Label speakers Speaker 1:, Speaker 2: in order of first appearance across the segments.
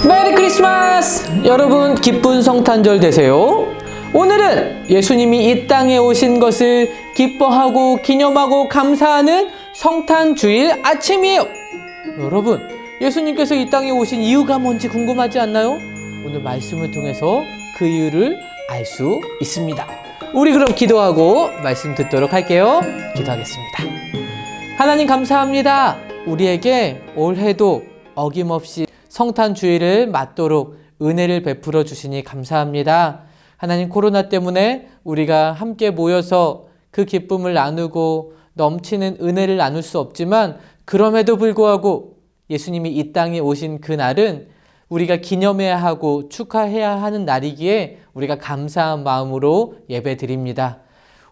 Speaker 1: 메리 크리스마스! 여러분 기쁜 성탄절 되세요. 오늘은 예수님이 이 땅에 오신 것을 기뻐하고 기념하고 감사하는 성탄주일 아침이에요. 여러분, 예수님께서 이 땅에 오신 이유가 뭔지 궁금하지 않나요? 오늘 말씀을 통해서 그 이유를 알 수 있습니다. 우리 그럼 기도하고 말씀 듣도록 할게요. 기도하겠습니다. 하나님 감사합니다. 우리에게 올해도 어김없이 성탄주일을 맞도록 은혜를 베풀어 주시니 감사합니다. 하나님, 코로나 때문에 우리가 함께 모여서 그 기쁨을 나누고 넘치는 은혜를 나눌 수 없지만, 그럼에도 불구하고 예수님이 이 땅에 오신 그날은 우리가 기념해야 하고 축하해야 하는 날이기에 우리가 감사한 마음으로 예배 드립니다.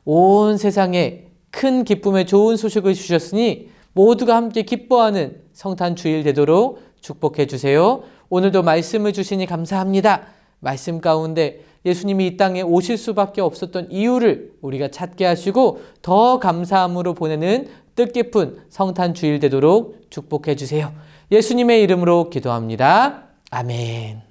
Speaker 1: 온 세상에 큰 기쁨의 좋은 소식을 주셨으니 모두가 함께 기뻐하는 성탄주일 되도록 축복해 주세요. 오늘도 말씀을 주시니 감사합니다. 말씀 가운데 예수님이 이 땅에 오실 수밖에 없었던 이유를 우리가 찾게 하시고 더 감사함으로 보내는 뜻깊은 성탄주일 되도록 축복해 주세요. 예수님의 이름으로 기도합니다. 아멘.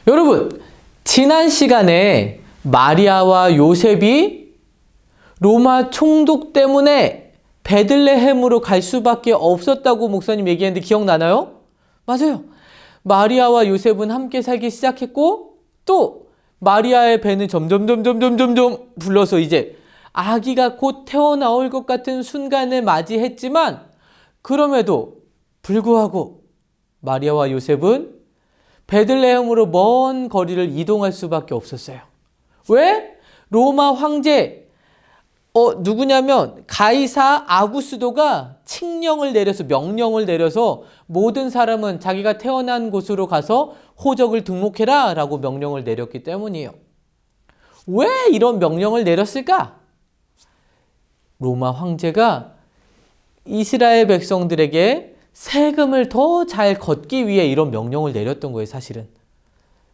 Speaker 1: 여러분, 지난 시간에 마리아와 요셉이 로마 총독 때문에 베들레헴으로 갈 수밖에 없었다고 목사님 얘기했는데 기억나나요? 맞아요. 마리아와 요셉은 함께 살기 시작했고, 또 마리아의 배는 점점 불러서 이제 아기가 곧 태어나올 것 같은 순간을 맞이했지만, 그럼에도 불구하고 마리아와 요셉은 베들레헴으로 먼 거리를 이동할 수밖에 없었어요. 왜? 로마 황제 누구냐면 가이사 아구스도가 명령을 내려서 모든 사람은 자기가 태어난 곳으로 가서 호적을 등록해라 라고 명령을 내렸기 때문이에요. 왜 이런 명령을 내렸을까? 로마 황제가 이스라엘 백성들에게 세금을 더 잘 걷기 위해 이런 명령을 내렸던 거예요, 사실은.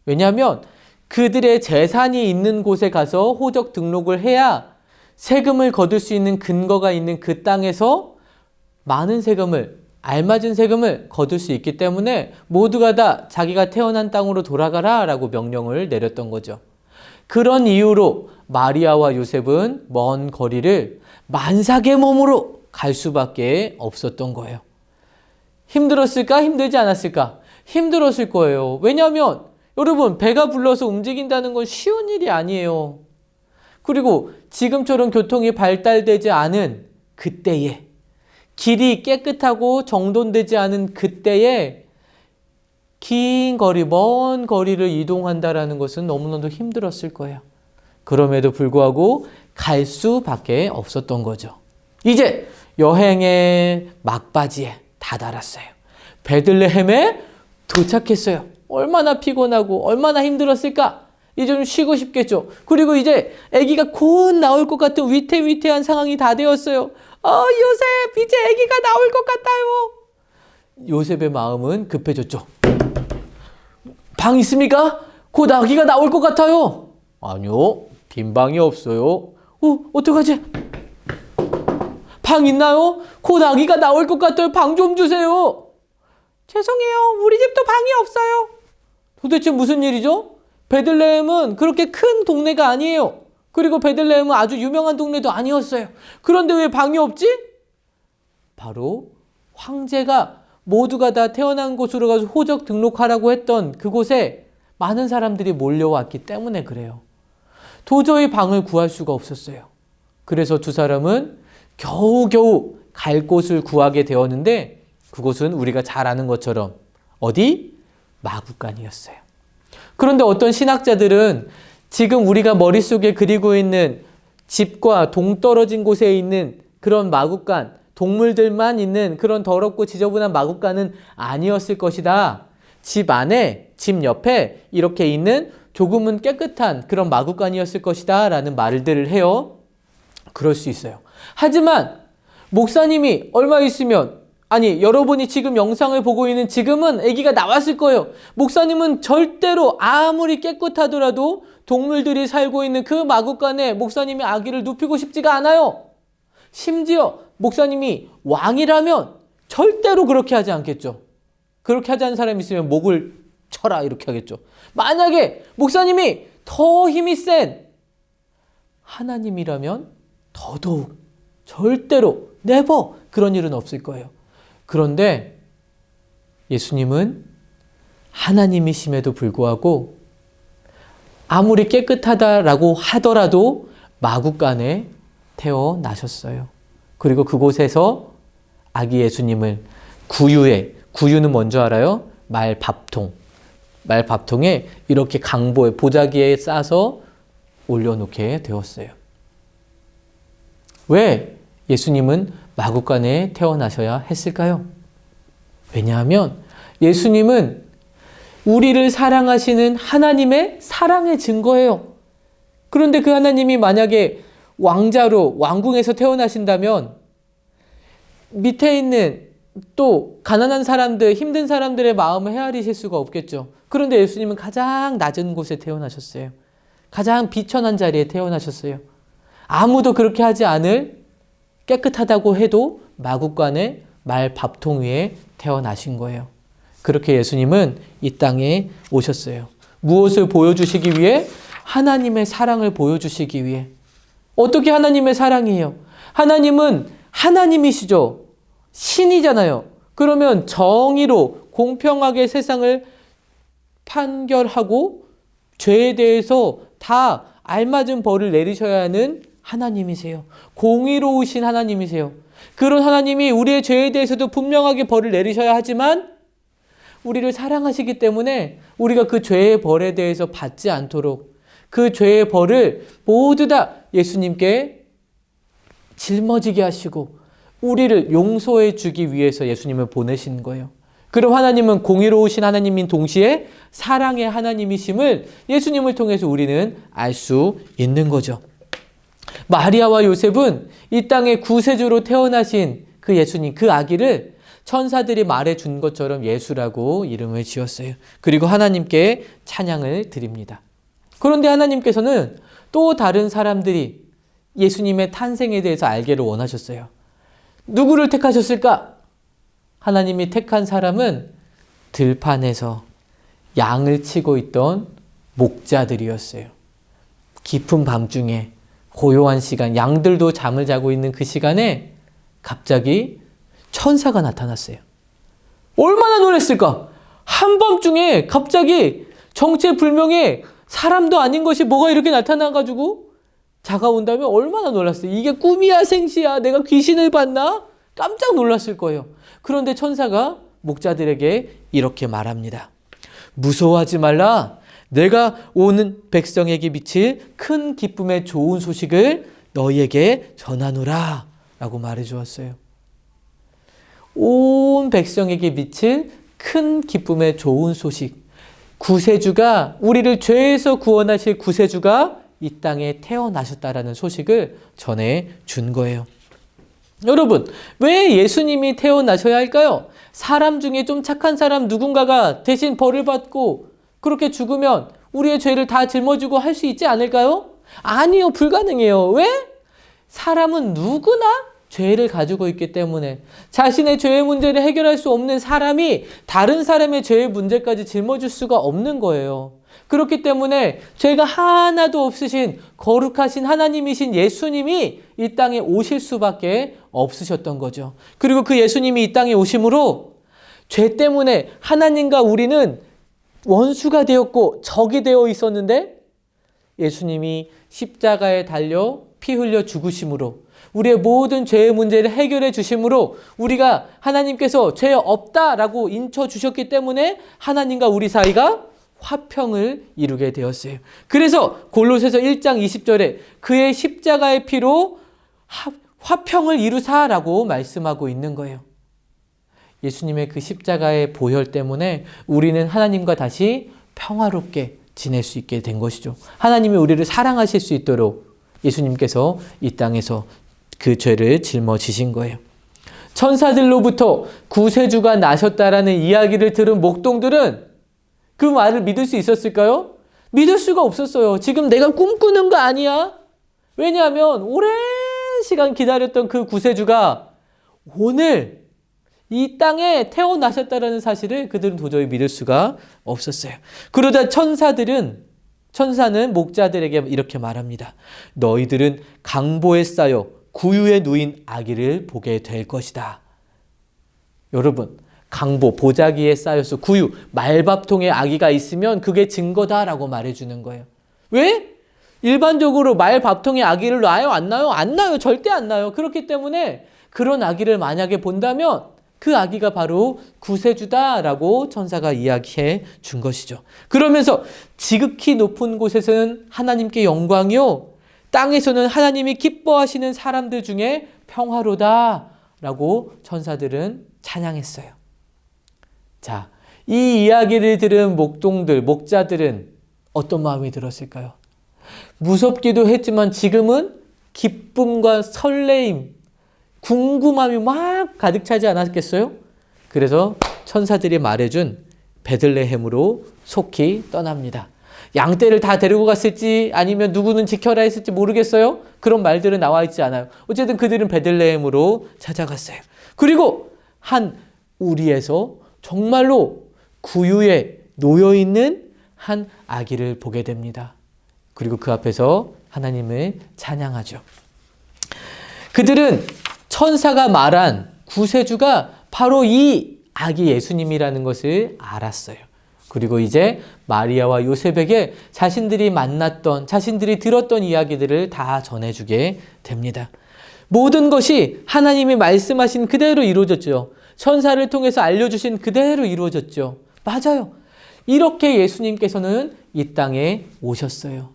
Speaker 1: 왜냐하면 그들의 재산이 있는 곳에 가서 호적 등록을 해야 세금을 거둘 수 있는 근거가 있는 그 땅에서 많은 세금을, 알맞은 세금을 거둘 수 있기 때문에 모두가 다 자기가 태어난 땅으로 돌아가라 라고 명령을 내렸던 거죠. 그런 이유로 마리아와 요셉은 먼 거리를 만삭의 몸으로 갈 수밖에 없었던 거예요. 힘들었을까? 힘들지 않았을까? 힘들었을 거예요. 왜냐하면 여러분, 배가 불러서 움직인다는 건 쉬운 일이 아니에요. 그리고 지금처럼 교통이 발달되지 않은 그때에, 길이 깨끗하고 정돈되지 않은 그때에 긴 거리, 먼 거리를 이동한다는 것은 너무나도 힘들었을 거예요. 그럼에도 불구하고 갈 수밖에 없었던 거죠. 이제 여행의 막바지에 다다랐어요. 베들레헴에 도착했어요. 얼마나 피곤하고 얼마나 힘들었을까? 이제 좀 쉬고 싶겠죠. 그리고 이제 아기가 곧 나올 것 같은 위태위태한 상황이 다 되었어요. 요셉, 이제 아기가 나올 것 같아요. 요셉의 마음은 급해졌죠. 방 있습니까? 곧 아기가 나올 것 같아요. 아니요, 빈 방이 없어요. 어떡하지? 방 있나요? 곧 아기가 나올 것 같아요. 방 좀 주세요. 죄송해요, 우리 집도 방이 없어요. 도대체 무슨 일이죠? 베들레헴은 그렇게 큰 동네가 아니에요. 그리고 베들레헴은 아주 유명한 동네도 아니었어요. 그런데 왜 방이 없지? 바로 황제가 모두가 다 태어난 곳으로 가서 호적 등록하라고 했던 그곳에 많은 사람들이 몰려왔기 때문에 그래요. 도저히 방을 구할 수가 없었어요. 그래서 두 사람은 겨우겨우 갈 곳을 구하게 되었는데, 그곳은 우리가 잘 아는 것처럼 어디? 마구간이었어요. 그런데 어떤 신학자들은 지금 우리가 머릿속에 그리고 있는 집과 동떨어진 곳에 있는 그런 마구간, 동물들만 있는 그런 더럽고 지저분한 마구간은 아니었을 것이다. 집 안에, 집 옆에 이렇게 있는 조금은 깨끗한 그런 마구간이었을 것이다 라는 말들을 해요. 그럴 수 있어요. 하지만 목사님이 얼마 있으면, 아니 여러분이 지금 영상을 보고 있는 지금은 아기가 나왔을 거예요. 목사님은 절대로 아무리 깨끗하더라도 동물들이 살고 있는 그 마구간에 목사님이 아기를 눕히고 싶지가 않아요. 심지어 목사님이 왕이라면 절대로 그렇게 하지 않겠죠. 그렇게 하지 않는 사람이 있으면 목을 쳐라 이렇게 하겠죠. 만약에 목사님이 더 힘이 센 하나님이라면 더더욱 절대로 never 그런 일은 없을 거예요. 그런데 예수님은 하나님이심에도 불구하고 아무리 깨끗하다라고 하더라도 마구간에 태어나셨어요. 그리고 그곳에서 아기 예수님을 구유는 뭔지 알아요? 말밥통에 이렇게 강보에 보자기에 싸서 올려놓게 되었어요. 왜 예수님은 마구간에 태어나셔야 했을까요? 왜냐하면 예수님은 우리를 사랑하시는 하나님의 사랑의 증거예요. 그런데 그 하나님이 만약에 왕자로 왕궁에서 태어나신다면 밑에 있는 또 가난한 사람들, 힘든 사람들의 마음을 헤아리실 수가 없겠죠. 그런데 예수님은 가장 낮은 곳에 태어나셨어요. 가장 비천한 자리에 태어나셨어요. 아무도 그렇게 하지 않을 깨끗하다고 해도 마구간에 말밥통 위에 태어나신 거예요. 그렇게 예수님은 이 땅에 오셨어요. 무엇을 보여주시기 위해? 하나님의 사랑을 보여주시기 위해. 어떻게 하나님의 사랑이에요? 하나님은 하나님이시죠. 신이잖아요. 그러면 정의로 공평하게 세상을 판결하고 죄에 대해서 다 알맞은 벌을 내리셔야 하는 하나님이세요. 공의로우신 하나님이세요. 그런 하나님이 우리의 죄에 대해서도 분명하게 벌을 내리셔야 하지만 우리를 사랑하시기 때문에 우리가 그 죄의 벌에 대해서 받지 않도록 그 죄의 벌을 모두 다 예수님께 짊어지게 하시고 우리를 용서해 주기 위해서 예수님을 보내신 거예요. 그럼 하나님은 공의로우신 하나님인 동시에 사랑의 하나님이심을 예수님을 통해서 우리는 알 수 있는 거죠. 마리아와 요셉은 이 땅에 구세주로 태어나신 그 예수님, 그 아기를 천사들이 말해준 것처럼 예수라고 이름을 지었어요. 그리고 하나님께 찬양을 드립니다. 그런데 하나님께서는 또 다른 사람들이 예수님의 탄생에 대해서 알기를 원하셨어요. 누구를 택하셨을까? 하나님이 택한 사람은 들판에서 양을 치고 있던 목자들이었어요. 깊은 밤중에 고요한 시간, 양들도 잠을 자고 있는 그 시간에 갑자기 천사가 나타났어요. 얼마나 놀랐을까? 한밤중에 갑자기 정체불명의 사람도 아닌 것이 뭐가 이렇게 나타나가지고 다가온다면 얼마나 놀랐어요. 이게 꿈이야 생시야, 내가 귀신을 봤나? 깜짝 놀랐을 거예요. 그런데 천사가 목자들에게 이렇게 말합니다. 무서워하지 말라. 내가 오는 백성에게 미칠 큰 기쁨의 좋은 소식을 너희에게 전하노라 라고 말해 주었어요. 온 백성에게 미칠 큰 기쁨의 좋은 소식, 구세주가, 우리를 죄에서 구원하실 구세주가 이 땅에 태어나셨다라는 소식을 전해 준 거예요. 여러분, 왜 예수님이 태어나셔야 할까요? 사람 중에 좀 착한 사람 누군가가 대신 벌을 받고 그렇게 죽으면 우리의 죄를 다 짊어지고 할 수 있지 않을까요? 아니요, 불가능해요. 왜? 사람은 누구나 죄를 가지고 있기 때문에 자신의 죄의 문제를 해결할 수 없는 사람이 다른 사람의 죄의 문제까지 짊어질 수가 없는 거예요. 그렇기 때문에 죄가 하나도 없으신 거룩하신 하나님이신 예수님이 이 땅에 오실 수밖에 없으셨던 거죠. 그리고 그 예수님이 이 땅에 오심으로 죄 때문에 하나님과 우리는 원수가 되었고 적이 되어 있었는데 예수님이 십자가에 달려 피 흘려 죽으심으로 우리의 모든 죄의 문제를 해결해 주심으로 우리가 하나님께서 죄 없다라고 인쳐 주셨기 때문에 하나님과 우리 사이가 화평을 이루게 되었어요. 그래서 골로새서 1장 20절에 그의 십자가의 피로 화평을 이루사라고 말씀하고 있는 거예요. 예수님의 그 십자가의 보혈 때문에 우리는 하나님과 다시 평화롭게 지낼 수 있게 된 것이죠. 하나님이 우리를 사랑하실 수 있도록 예수님께서 이 땅에서 그 죄를 짊어지신 거예요. 천사들로부터 구세주가 나셨다라는 이야기를 들은 목동들은 그 말을 믿을 수 있었을까요? 믿을 수가 없었어요. 지금 내가 꿈꾸는 거 아니야? 왜냐하면 오랜 시간 기다렸던 그 구세주가 오늘 이 땅에 태어나셨다라는 사실을 그들은 도저히 믿을 수가 없었어요. 그러다 천사는 목자들에게 이렇게 말합니다. 너희들은 강보에 쌓여 구유에 누인 아기를 보게 될 것이다. 여러분, 강보, 보자기에 쌓여서 구유, 말밥통에 아기가 있으면 그게 증거다라고 말해주는 거예요. 왜? 일반적으로 말밥통에 아기를 낳아요? 안 낳아요? 안 낳아요. 절대 안 낳아요. 그렇기 때문에 그런 아기를 만약에 본다면 그 아기가 바로 구세주다라고 천사가 이야기해 준 것이죠. 그러면서 지극히 높은 곳에서는 하나님께 영광이요, 땅에서는 하나님이 기뻐하시는 사람들 중에 평화로다라고 천사들은 찬양했어요. 자, 이 이야기를 들은 목자들은 어떤 마음이 들었을까요? 무섭기도 했지만 지금은 기쁨과 설레임, 궁금함이 막 가득 차지 않았겠어요? 그래서 천사들이 말해준 베들레헴으로 속히 떠납니다. 양떼를 다 데리고 갔을지 아니면 누구는 지켜라 했을지 모르겠어요. 그런 말들은 나와 있지 않아요. 어쨌든 그들은 베들레헴으로 찾아갔어요. 그리고 한 우리에서 정말로 구유에 놓여있는 한 아기를 보게 됩니다. 그리고 그 앞에서 하나님을 찬양하죠. 그들은 천사가 말한 구세주가 바로 이 아기 예수님이라는 것을 알았어요. 그리고 이제 마리아와 요셉에게 자신들이 만났던, 자신들이 들었던 이야기들을 다 전해주게 됩니다. 모든 것이 하나님이 말씀하신 그대로 이루어졌죠. 천사를 통해서 알려주신 그대로 이루어졌죠. 맞아요. 이렇게 예수님께서는 이 땅에 오셨어요.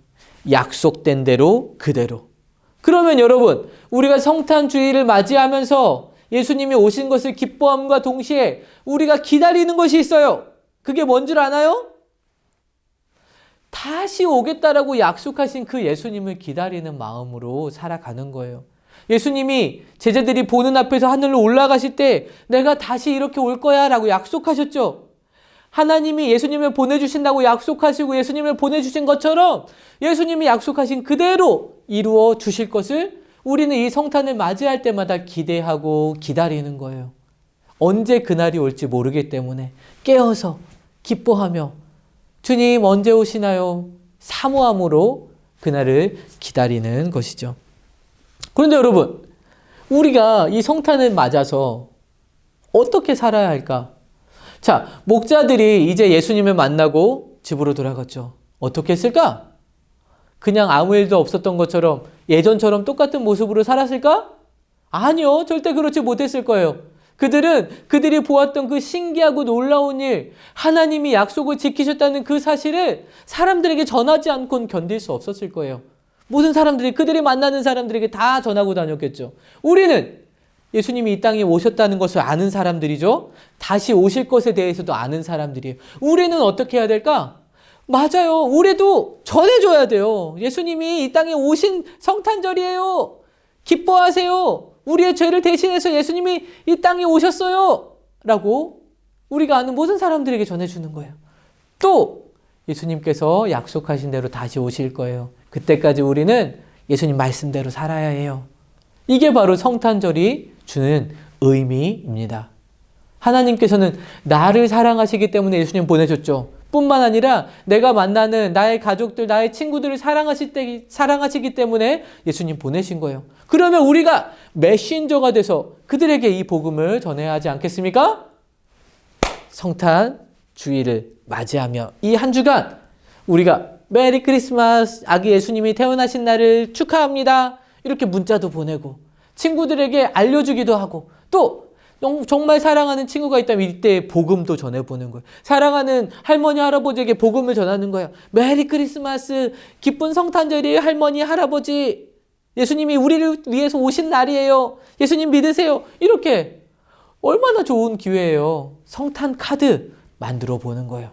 Speaker 1: 약속된 대로 그대로. 그러면 여러분, 우리가 성탄주의를 맞이하면서 예수님이 오신 것을 기뻐함과 동시에 우리가 기다리는 것이 있어요. 그게 뭔 줄 아나요? 다시 오겠다라고 약속하신 그 예수님을 기다리는 마음으로 살아가는 거예요. 예수님이 제자들이 보는 앞에서 하늘로 올라가실 때 내가 다시 이렇게 올 거야 라고 약속하셨죠. 하나님이 예수님을 보내주신다고 약속하시고 예수님을 보내주신 것처럼 예수님이 약속하신 그대로 이루어 주실 것을 우리는 이 성탄을 맞이할 때마다 기대하고 기다리는 거예요. 언제 그날이 올지 모르기 때문에 깨어서 기뻐하며 주님 언제 오시나요? 사모함으로 그날을 기다리는 것이죠. 그런데 여러분, 우리가 이 성탄을 맞아서 어떻게 살아야 할까? 자, 목자들이 이제 예수님을 만나고 집으로 돌아갔죠. 어떻게 했을까? 그냥 아무 일도 없었던 것처럼 예전처럼 똑같은 모습으로 살았을까? 아니요, 절대 그렇지 못했을 거예요. 그들이 보았던 그 신기하고 놀라운 일, 하나님이 약속을 지키셨다는 그 사실을 사람들에게 전하지 않고는 견딜 수 없었을 거예요. 모든 사람들이, 그들이 만나는 사람들에게 다 전하고 다녔겠죠. 우리는 예수님이 이 땅에 오셨다는 것을 아는 사람들이죠. 다시 오실 것에 대해서도 아는 사람들이에요. 우리는 어떻게 해야 될까? 맞아요. 우리도 전해줘야 돼요. 예수님이 이 땅에 오신 성탄절이에요. 기뻐하세요. 우리의 죄를 대신해서 예수님이 이 땅에 오셨어요. 라고 우리가 아는 모든 사람들에게 전해주는 거예요. 또 예수님께서 약속하신 대로 다시 오실 거예요. 그때까지 우리는 예수님 말씀대로 살아야 해요. 이게 바로 성탄절이 주는 의미입니다. 하나님께서는 나를 사랑하시기 때문에 예수님 보내셨죠. 뿐만 아니라 내가 만나는 나의 가족들, 나의 친구들을 사랑하시기 때문에 예수님 보내신 거예요. 그러면 우리가 메신저가 돼서 그들에게 이 복음을 전해야 하지 않겠습니까? 성탄 주일을 맞이하며 이 한 주간 우리가 메리 크리스마스, 아기 예수님이 태어나신 날을 축하합니다. 이렇게 문자도 보내고 친구들에게 알려주기도 하고 또 정말 사랑하는 친구가 있다면 이때 복음도 전해보는 거예요. 사랑하는 할머니, 할아버지에게 복음을 전하는 거예요. 메리 크리스마스, 기쁜 성탄절이에요. 할머니, 할아버지. 예수님이 우리를 위해서 오신 날이에요. 예수님 믿으세요. 이렇게 얼마나 좋은 기회예요. 성탄 카드 만들어 보는 거예요.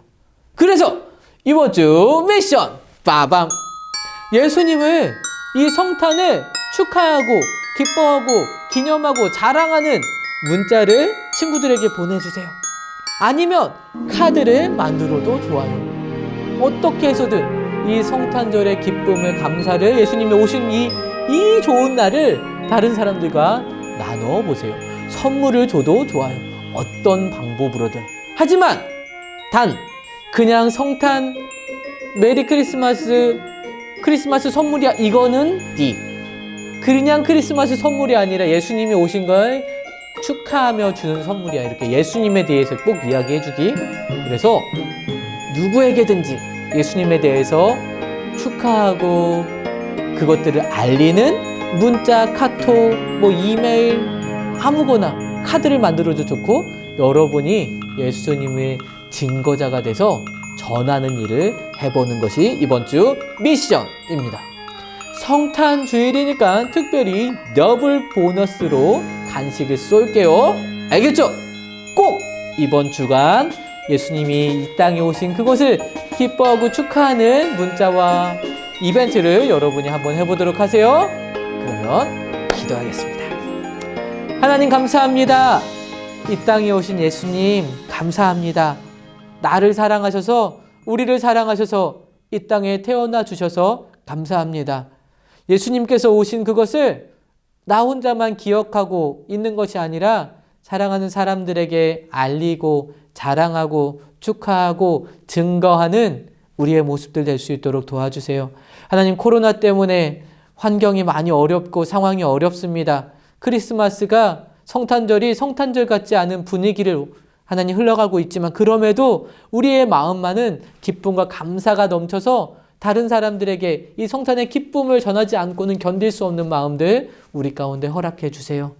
Speaker 1: 그래서 이번 주 미션 빠밤! 예수님을 이 성탄을 축하하고 기뻐하고 기념하고 자랑하는 문자를 친구들에게 보내주세요. 아니면 카드를 만들어도 좋아요. 어떻게 해서든 이 성탄절의 기쁨을, 감사를, 예수님이 오신 이 좋은 날을 다른 사람들과 나눠보세요. 선물을 줘도 좋아요. 어떤 방법으로든. 하지만 단 그냥 성탄, 메리 크리스마스, 크리스마스 선물이야, 이거는 그냥 크리스마스 선물이 아니라 예수님이 오신 걸 축하하며 주는 선물이야. 이렇게 예수님에 대해서 꼭 이야기해 주기. 그래서 누구에게든지 예수님에 대해서 축하하고 그것들을 알리는 문자, 카톡, 이메일, 아무거나 카드를 만들어도 좋고 여러분이 예수님의 증거자가 돼서 전하는 일을 해보는 것이 이번 주 미션입니다. 성탄 주일이니까 특별히 더블 보너스로 간식을 쏠게요. 알겠죠? 꼭 이번 주간 예수님이 이 땅에 오신 그것을 기뻐하고 축하하는 문자와 이벤트를 여러분이 한번 해보도록 하세요. 그러면 기도하겠습니다. 하나님 감사합니다. 이 땅에 오신 예수님 감사합니다. 나를 사랑하셔서 우리를 사랑하셔서 이 땅에 태어나 주셔서 감사합니다. 예수님께서 오신 그것을 나 혼자만 기억하고 있는 것이 아니라 사랑하는 사람들에게 알리고 자랑하고 축하하고 증거하는 우리의 모습들 될 수 있도록 도와주세요. 하나님, 코로나 때문에 환경이 많이 어렵고 상황이 어렵습니다. 크리스마스가 성탄절이 성탄절 같지 않은 분위기를 하나님 흘러가고 있지만 그럼에도 우리의 마음만은 기쁨과 감사가 넘쳐서 다른 사람들에게 이 성탄의 기쁨을 전하지 않고는 견딜 수 없는 마음들 우리 가운데 허락해 주세요.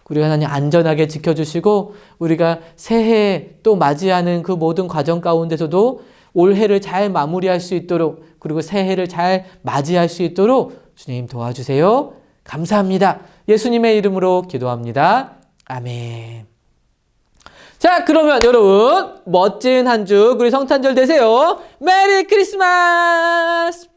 Speaker 1: 우리 하나님 안전하게 지켜주시고 우리가 새해 또 맞이하는 그 모든 과정 가운데서도 올해를 잘 마무리할 수 있도록 그리고 새해를 잘 맞이할 수 있도록 주님 도와주세요. 감사합니다. 예수님의 이름으로 기도합니다. 아멘. 자, 그러면 여러분 멋진 한 주 우리 성탄절 되세요. 메리 크리스마스!